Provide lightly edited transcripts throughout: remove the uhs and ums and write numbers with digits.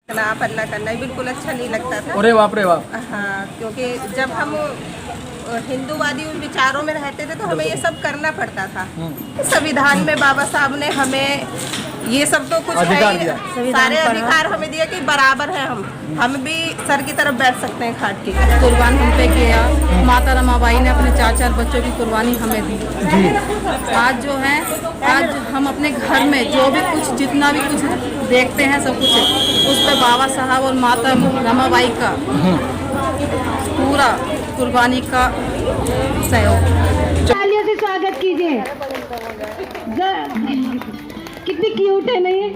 पन्ना करना बिल्कुल अच्छा नहीं लगता था। अरे बाप रे बाप। हाँ, क्योंकि जब हम हिंदुवादी विचारों में रहते थे तो हमें ये सब करना पड़ता था। संविधान में बाबा साहब ने हमें ये सब तो कुछ अधिकार है दिया। ही, सारे अधिकार हमें दिया कि बराबर है, हम भी सर की तरफ बैठ सकते हैं खाट के। कुर्बान हम पे किया, माता रमाबाई ने अपने 4-4 बच्चों की कुर्बानी हमें दी जी। आज जो है, आज हम अपने घर में जो भी कुछ जितना भी कुछ देखते हैं सब कुछ उस पर बाबा साहब और माता रमाबाई का पूरा कुर्बानी का सहयोग। तालियों से स्वागत कीजिए। कितनी क्यूट है नहीं?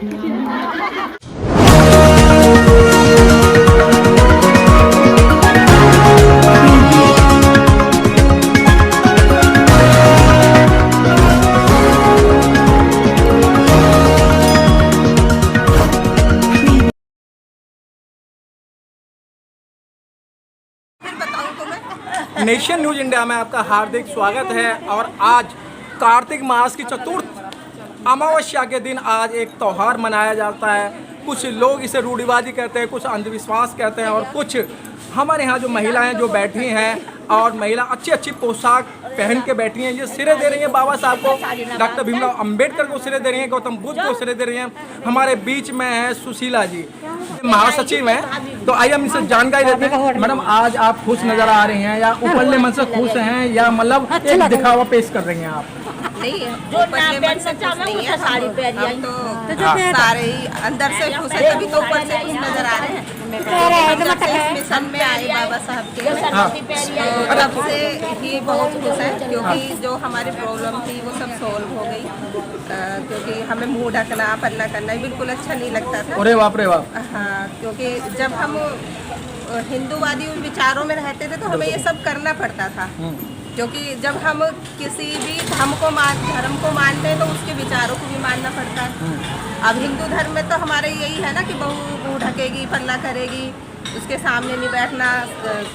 नेशन न्यूज इंडिया में आपका हार्दिक स्वागत है। और आज कार्तिक मास की चतुर्थ अमावस्या के दिन आज एक त्यौहार मनाया जाता है। कुछ लोग इसे रूढ़िवादी कहते हैं, कुछ अंधविश्वास कहते हैं, और कुछ हमारे यहाँ जो महिलाएं जो बैठी हैं और महिला अच्छी अच्छी पोशाक पहन के बैठी हैं, ये सिरे दे रही हैं बाबा साहब को, डॉक्टर भीमराव अंबेडकर को सिरे दे रही हैं, गौतम बुद्ध को सिरे दे रही हैं। हमारे बीच में है सुशीला जी, महासचिव हैं। तो आइए हम इनसे जानकारी लेते हैं। मैडम, आज आप खुश नजर आ रही हैं या ऊपरले मन से खुश हैं या मतलब एक दिखावा पेश कर रही हैं आप? नहीं है, ऊपर से मन से खुश नहीं है, साड़ी पहनी हम तो सारे ही अंदर से खुश है, तभी तो ऊपर से खुश नजर आ रहे हैं। जब से इस मिशन में आए बाबा साहब के, तो तब से ही बहुत खुश है, क्योंकि जो हमारी प्रॉब्लम थी वो सब सॉल्व हो गई। क्योंकि हमें मुंह ढकना पन्ना करना बिल्कुल अच्छा नहीं लगता था। अरे बाप रे बाप। हाँ, क्योंकि जब हम हिंदुवादी विचारों में रहते थे तो हमें ये सब करना पड़ता था। क्योंकि जब हम किसी भी धर्म को मानते हैं तो उसके विचारों को भी मानना पड़ता है। अब हिंदू धर्म में तो हमारे यही है ना कि बहू मुँह ढकेगी, पल्ला करेगी, उसके सामने नहीं बैठना,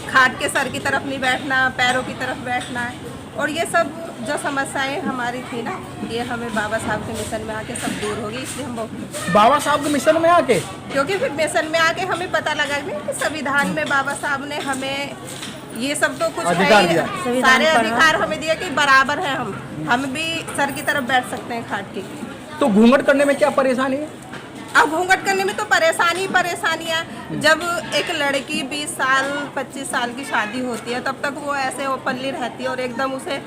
खाट के सर की तरफ नहीं बैठना, पैरों की तरफ बैठना है। और ये सब जो समस्याएं हमारी थी ना, ये हमें बाबा साहब के मिशन में आके सब दूर होगी। इसलिए हम बाबा साहब के मिशन में आके, क्योंकि फिर मिशन में आके हमें पता लगा कि संविधान में बाबा साहब ने हमें ये सब तो कुछ है ही, सारे अधिकार हमें दिया कि बराबर है, हम भी सर की तरफ बैठ सकते हैं खाट के। तो घूंघट करने में क्या परेशानी है? अब घूंघट करने में तो परेशानियाँ। जब एक लड़की 20 साल 25 साल की शादी होती है, तब तक वो ऐसे ओपनली रहती है और एकदम उसे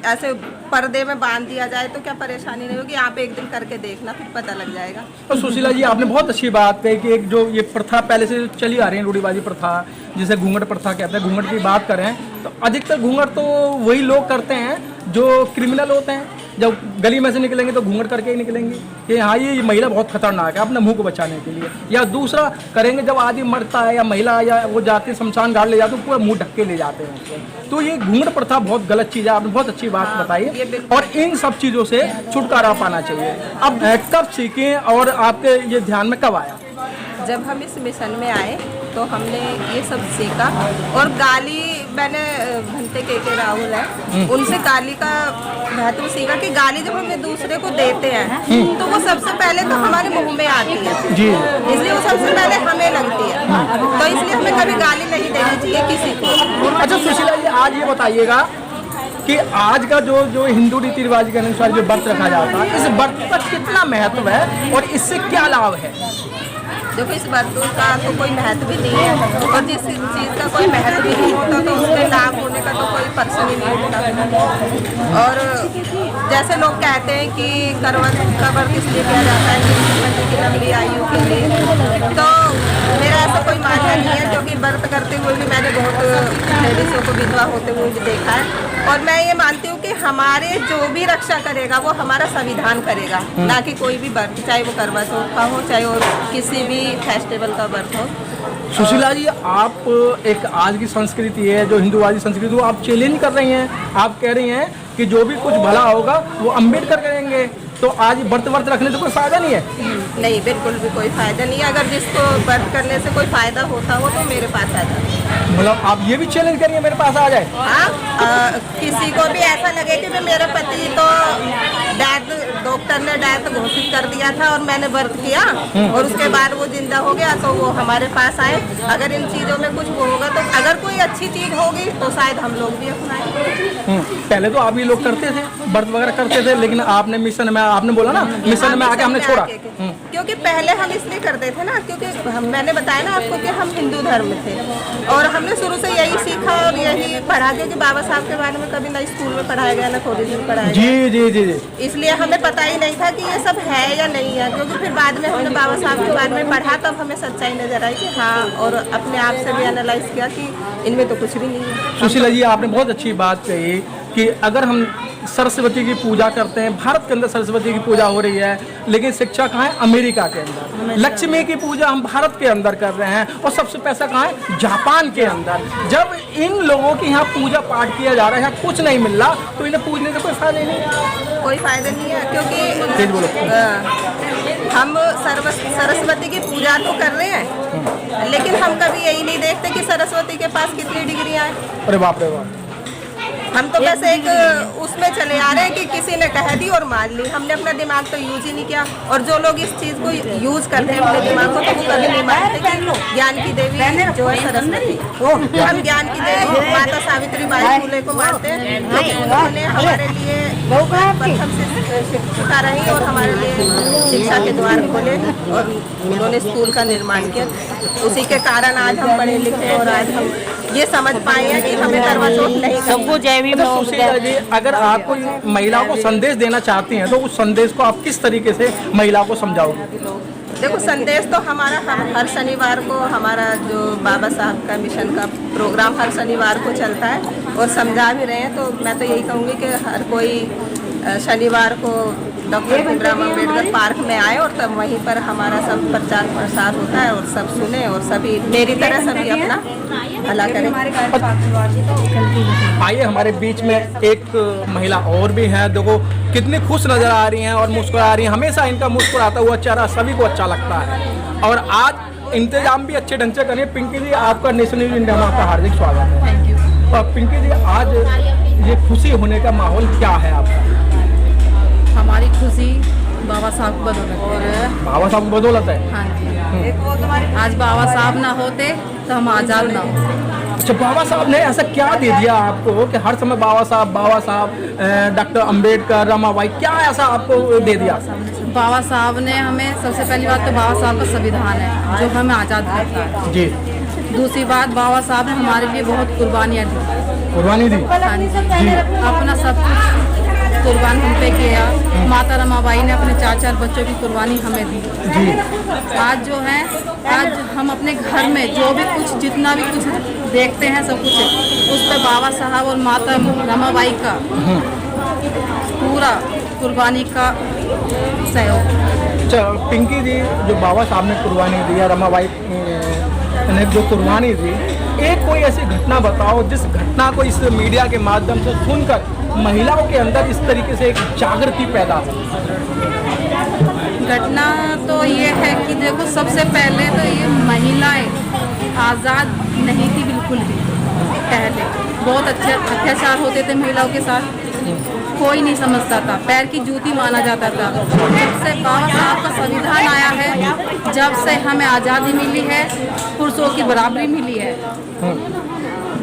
ऐसे पर्दे में बांध दिया जाए तो क्या परेशानी नहीं होगी? आप एक दिन करके देखना, फिर पता लग जाएगा। तो सुशीला जी, आपने बहुत अच्छी बात कही कि एक जो ये प्रथा पहले से चली आ रही है, रूढ़िवादी प्रथा, जिसे घूंघट प्रथा कहते हैं। घूंघट की बात करें तो अधिकतर घूंघट तो वही लोग करते हैं जो क्रिमिनल होते हैं। जब गली में से निकलेंगे तो घूंघट करके ही निकलेंगे कि हाँ ये महिला बहुत खतरनाक है, अपने मुंह को बचाने के लिए। या दूसरा करेंगे जब आदमी मरता है या महिला या वो जाते हैं शमशान घाट ले जाते हैं, पूरा मुंह ढक के ले जाते हैं उसको। तो ये घूंघट प्रथा बहुत गलत चीज़ है। आपने बहुत अच्छी बात बताई और इन सब चीज़ों से छुटकारा पाना चाहिए। अब कब सीखें और आपके ये ध्यान में कब आया? जब हम इस मिशन में आए तो हमने ये सब सीखा। और गाली, मैंने भंते के राहुल है, उनसे गाली का महत्व सीखा कि गाली जब हम एक दूसरे को देते हैं तो वो सबसे पहले तो हमारे मुंह में आती है जी, इसलिए वो सबसे पहले हमें लगती है। तो इसलिए हमें कभी गाली नहीं देनी चाहिए किसी को। अच्छा सुशीला जी, आज ये बताइएगा कि आज का जो हिंदू रीति रिवाज के अनुसार जो व्रत रखा जाता है, इस व्रत का कितना महत्व है और इससे क्या लाभ है? देखो, इस व्रत का तो कोई महत्व भी नहीं है, और जिस चीज़ का कोई महत्व भी नहीं होता तो उसमें लाभ होने का तो कोई पर्सन ही नहीं होता। और जैसे लोग कहते हैं कि करवा का व्रत इसलिए किया जाता है कि लंबी आयु के लिए, तो मेरा ऐसा कोई मानना नहीं है। क्योंकि व्रत करते हुए भी मैंने बहुत लेडीज़ों को विधवा होते हुए भी देखा है। और मैं ये मानती हूँ कि हमारे जो भी रक्षा करेगा वो हमारा संविधान करेगा, ना कि कोई भी व्रत, चाहे वो करवा चौथ का हो, चाहे वो किसी भी फेस्टिवल का व्रत हो। सुशीला जी, आप एक आज की संस्कृति है जो हिंदूवादी संस्कृति, वो आप चैलेंज कर रही हैं। आप कह रही हैं कि जो भी कुछ भला होगा वो अम्बेडकर करेंगे, तो आज व्रत रखने से कोई फायदा नहीं है? नहीं, बिल्कुल भी कोई फायदा नहीं है। अगर जिसको व्रत करने से कोई फायदा होता हो तो मेरे पास आता है। मतलब आप ये भी चैलेंज करिए मेरे पास आ जाए। हाँ, किसी को भी ऐसा लगे कि मेरे पति तो डॉक्टर ने डेथ घोषित कर दिया था और मैंने व्रत किया और उसके बाद वो जिंदा हो गया, तो वो हमारे पास आए। अगर इन चीज़ों में कुछ वो होगा तो अगर कोई अच्छी चीज़ होगी तो शायद हम लोग भी अपनाएं। पहले तो आप ही लोग करते थे, व्रत वगैरह करते थे, लेकिन आपने मिशन में, आपने बोला ना मिशन में आके हमने छोड़ा। क्योंकि पहले हम इसलिए करते थे ना, क्योंकि मैंने बताया ना आपको कि हम हिंदू धर्म में थे और हमने शुरू से यही सीखा और यही पढ़ा, क्योंकि बाबा साहब के बारे में कभी ना स्कूल में पढ़ाया गया ना कॉलेज में पढ़ाया गया। जी जी जी जी। इसलिए हमें पता ही नहीं था कि ये सब है या नहीं है, क्योंकि फिर बाद में हमने बाबा साहब के बारे में पढ़ा तब हमें सच्चाई नजर आई कि हाँ, और अपने आप से भी एनालाइज किया कि इनमें तो कुछ भी नहीं है। सुशीला जी, आपने बहुत अच्छी बात कही कि अगर हम सरस्वती की पूजा करते हैं, भारत के अंदर सरस्वती की पूजा हो रही है, लेकिन शिक्षा कहाँ है? अमेरिका के अंदर। लक्ष्मी की पूजा हम भारत के अंदर कर रहे हैं और सबसे पैसा कहाँ है? जापान के अंदर। जब इन लोगों की यहाँ पूजा पाठ किया जा रहा है, यहाँ कुछ नहीं मिल रहा, तो इन्हें पूजने से कोई फायदा नहीं है। कोई फायदा नहीं है, क्योंकि हम सरस्वती की पूजा तो कर रहे हैं, लेकिन हम कभी यही नहीं देखते कि सरस्वती के पास कितनी डिग्रियाँ हैं। अरे बाप रे बाप। हम तो बस एक उसमें चले आ रहे हैं कि किसी ने कह दी और मान ली, हमने अपना दिमाग तो यूज ही नहीं किया। और जो लोग इस चीज़ को यूज करते हैं अपने दिमाग को, तो वो कभी नहीं मानते कि ज्ञान की देवी जो है सरस्वती। हम ज्ञान की देवी माता सावित्री बाई फुले को मानते हैं, क्योंकि उन्होंने हमारे लिए प्रथम से शिक्षिका रही और हमारे लिए शिक्षा के द्वार खोले और उन्होंने स्कूल का निर्माण किया। उसी के कारण आज हम पढ़े लिखे और आज हम ये समझ पाए हैं कि हमें करवा चौथ नहीं सबको जय भीम। सुशीला जी, अगर आप कोई महिलाओं को संदेश देना चाहती हैं तो उस संदेश को आप किस तरीके से महिलाओं को समझाओगे? देखो, संदेश तो हमारा हर शनिवार को हमारा जो बाबा साहब का मिशन का प्रोग्राम हर शनिवार को चलता है और समझा भी रहे हैं। तो मैं तो यही कहूँगी कि हर कोई शनिवार को डॉक्टर भीमराव अम्बेडकर पार्क में आए और तब वहीं पर हमारा सब प्रचार प्रसार होता है और सब सुने और सभी मेरी तरह सभी अपना भला करें। आइए, हमारे बीच में एक महिला और भी है, देखो कितनी खुश नजर आ रही हैं और मुस्कुरा रही हैं। हमेशा इनका मुस्कुराता हुआ चेहरा सभी को अच्छा लगता है और आज इंतजाम भी अच्छे ढंग से करें। पिंकी जी, आपका नेशनल इंडिया में आपका हार्दिक स्वागत है। Thank you. और पिंकी जी, आज ये खुशी होने का माहौल क्या है आपका? हमारी खुशी बाबा साहब की बदौलत है। बाबा साहब की बदौलत है। हाँ जी, आज बाबा साहब ना होते तो हम आज़ाद ना होते। अच्छा, बाबा साहब ने ऐसा क्या दे दिया आपको कि हर समय बाबा साहब, डॉक्टर अम्बेडकर, रमाबाई, क्या ऐसा आपको दे दिया? बाबा साहब ने हमें, सबसे पहली बात तो बाबा साहब का संविधान है जो हमें आज़ाद करता है जी। दूसरी बात, बाबा साहब ने हमारे लिए बहुत कुर्बानियाँ दी। कुर्बानी दी? हाँ जी, अपना सब कुछ कुर्बान हम पे किया। माता रमाबाई ने अपने 4-4 बच्चों की कुर्बानी हमें दी जी। आज जो है, आज हम अपने घर में जो भी कुछ, जितना भी कुछ देखते हैं सब कुछ उस पर बाबा साहब और माता रमाबाई का पूरा कुर्बानी का सहयोग। अच्छा पिंकी जी, जो बाबा साहब ने कुर्बानी दी है, रमाबाई ने जो कुर्बानी दी, एक कोई ऐसी घटना बताओ जिस घटना को इस मीडिया के माध्यम से सुनकर महिलाओं के अंदर इस तरीके से एक जागृति पैदा हो। घटना तो ये है कि देखो, सबसे पहले तो ये महिलाएं आज़ाद नहीं थी बिल्कुल भी। पहले बहुत अच्छे अत्याचार होते थे महिलाओं के साथ, कोई नहीं समझता था, पैर की जूती माना जाता था। जब से बाबा साहब का संविधान आया है, जब से हमें आज़ादी मिली है, पुरुषों की बराबरी मिली है,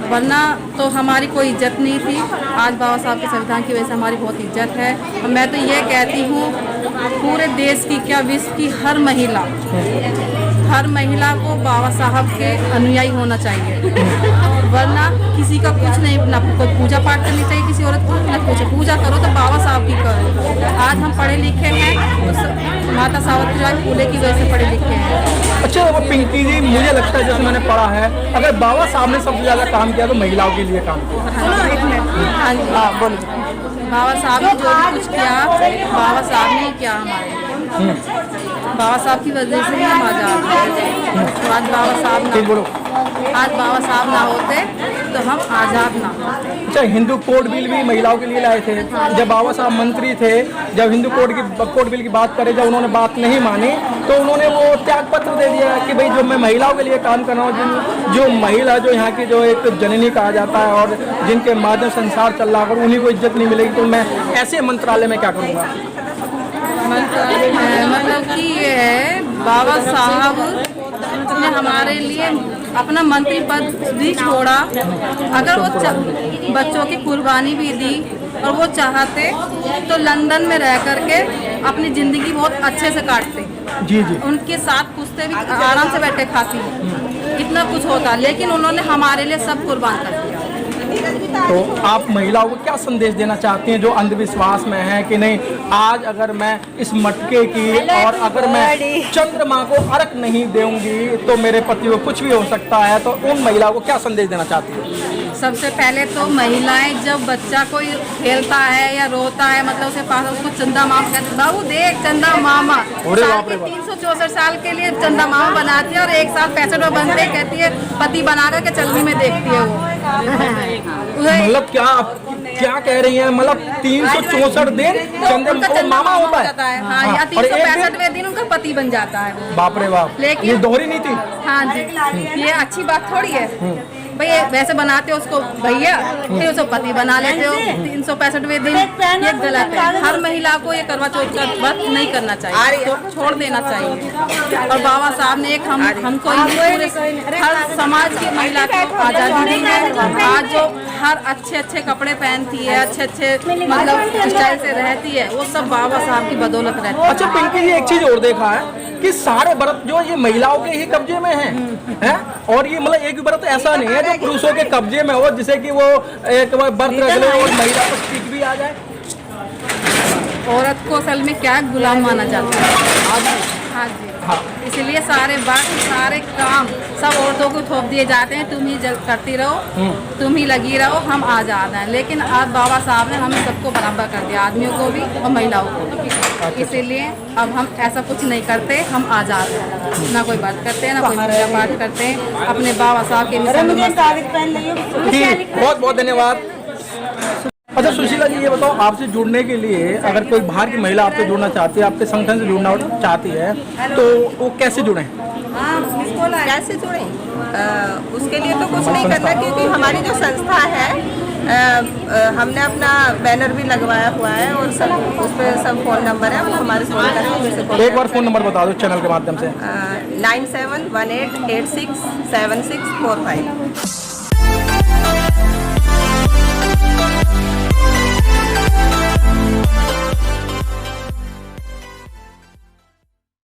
वरना तो हमारी कोई इज्जत नहीं थी। आज बाबा साहब के संविधान की वजह से हमारी बहुत इज्जत है। और मैं तो ये कहती हूँ, पूरे देश की क्या विश्व की हर महिला को बाबा साहब के अनुयायी होना चाहिए, वरना किसी का कुछ नहीं, ना कोई पूजा पाठ करनी चाहिए किसी औरत को, ना कुछ पूजा करो तो बाबा साहब की करो। आज हम पढ़े लिखे हैं तो माता सावित्रीबाई फुले की वजह से पढ़े लिखे हैं। अच्छा वो पिंकी जी, मुझे लगता है जैसे मैंने पढ़ा है, अगर बाबा साहब ने सबसे ज़्यादा काम किया तो महिलाओं के लिए काम किया। हाँ जी, बोलिए। बाबा साहब ने जो भी कुछ किया, बाबा साहब ने किया हमारे लिए। बाबा साहब की वजह से ही हम आज़ाद हैं। आज बाबा साहब ना होते तो हम आज़ाद ना हो। अच्छा, हिंदू कोड बिल भी महिलाओं के लिए लाए थे। जब बाबा साहब मंत्री थे, जब हिंदू कोड बिल की बात करें, जब उन्होंने बात नहीं मानी तो उन्होंने वो त्याग पत्र दे दिया कि भाई जो मैं महिलाओं के लिए काम कर रहा हूँ, जो महिला जो यहाँ की जो एक जननी कहा जाता है और जिनके माध्यम संसार चल रहा है, अगर उन्हीं को इज्जत नहीं मिलेगी तो मैं ऐसे मंत्रालय में क्या करूँगा। मतलब कि ये है, बाबा साहब ने हमारे लिए अपना मंत्री पद भी छोड़ा। अगर वो बच्चों की कुर्बानी भी दी और वो चाहते तो लंदन में रह करके अपनी ज़िंदगी बहुत अच्छे से काटते। जी जी। उनके साथ पूछते भी आराम से बैठे खाती कितना कुछ होता, लेकिन उन्होंने हमारे लिए सब कुर्बान कर दिया। तो आप महिलाओं को क्या संदेश देना चाहती हैं जो अंधविश्वास में है कि नहीं, आज अगर मैं इस मटके की और अगर मैं चंद्रमा को अर्घ नहीं दूंगी तो मेरे पति को कुछ भी हो सकता है, तो उन महिलाओं को क्या संदेश देना चाहती हैं? सबसे पहले तो महिलाएं जब बच्चा कोई खेलता है या रोता है, मतलब उसके पास उसको चंदा मामा कहते, बाबू देख चंदा मामा, साल के 364 साल के लिए चंदा मामा बनाती है और एक साल 65 में बनते कहती है पति बना करके चलनी में देखती है वो। मतलब क्या कह रही हैं, मतलब 364 दिन चंद्रमा मामा होता है। हाँ, या 365वें दिन उनका पति बन जाता है। बाप रे बाप, लेकिन ये दोहरी नीति। हाँ जी, ये अच्छी बात थोड़ी है भाई। वैसे बनाते हो उसको भैया, फिर उसको पति बना लेते हो 365वें दिन, ये गलत है। हर महिला को ये करवा चौथ का व्रत नहीं करना चाहिए, तो छोड़ देना चाहिए। और बाबा साहब ने एक हमको हर समाज की महिला को आज़ादी दी है। आज जो हर अच्छे कपड़े पहनती है, अच्छे मतलब स्टाइल से रहती है, वो सब बाबा साहब की बदौलत रहती है। अच्छा पिंकी जी, एक चीज और देखा है कि सारे व्रत जो ये महिलाओं के ही कब्जे में हैं, और ये मतलब एक भी व्रत ऐसा नहीं है जो पुरुषों के कब्जे में हो, जिसे कि वो एक व्रत रख ले और महिला को ठीक भी आ जाए। औरत को असल में क्या गुलाम माना जाता है। हाँ जी, हाँ। इसलिए सारे काम सब औरतों को थोप दिए जाते हैं, तुम ही करती रहो, तुम ही लगी रहो, हम आज़ाद हैं। लेकिन आज बाबा साहब ने हमें सबको बराबर कर दिया, आदमियों को भी और महिलाओं को भी। इसीलिए अब हम ऐसा कुछ नहीं करते, हम आज़ाद हैं, ना कोई बात करते हैं, ना कोई पूजा पाठ करते हैं, अपने बाबा साहब के मिशन में। बहुत बहुत धन्यवाद। अच्छा सुशीला जी, ये बताओ, आपसे जुड़ने के लिए अगर कोई बाहर की महिला आपसे जुड़ना चाहती है, आपके संगठन से जुड़ना चाहती है, तो वो कैसे जुड़ें? कैसे जुड़े? उसके लिए तो कुछ नहीं करना, क्योंकि हमारी जो संस्था है हमने अपना बैनर भी लगवाया हुआ है और सब उस पर सब फ़ोन नंबर है, वो हमारे फ़ोन करें। एक बार फ़ोन नंबर बता दो चैनल के माध्यम से। 9718867645।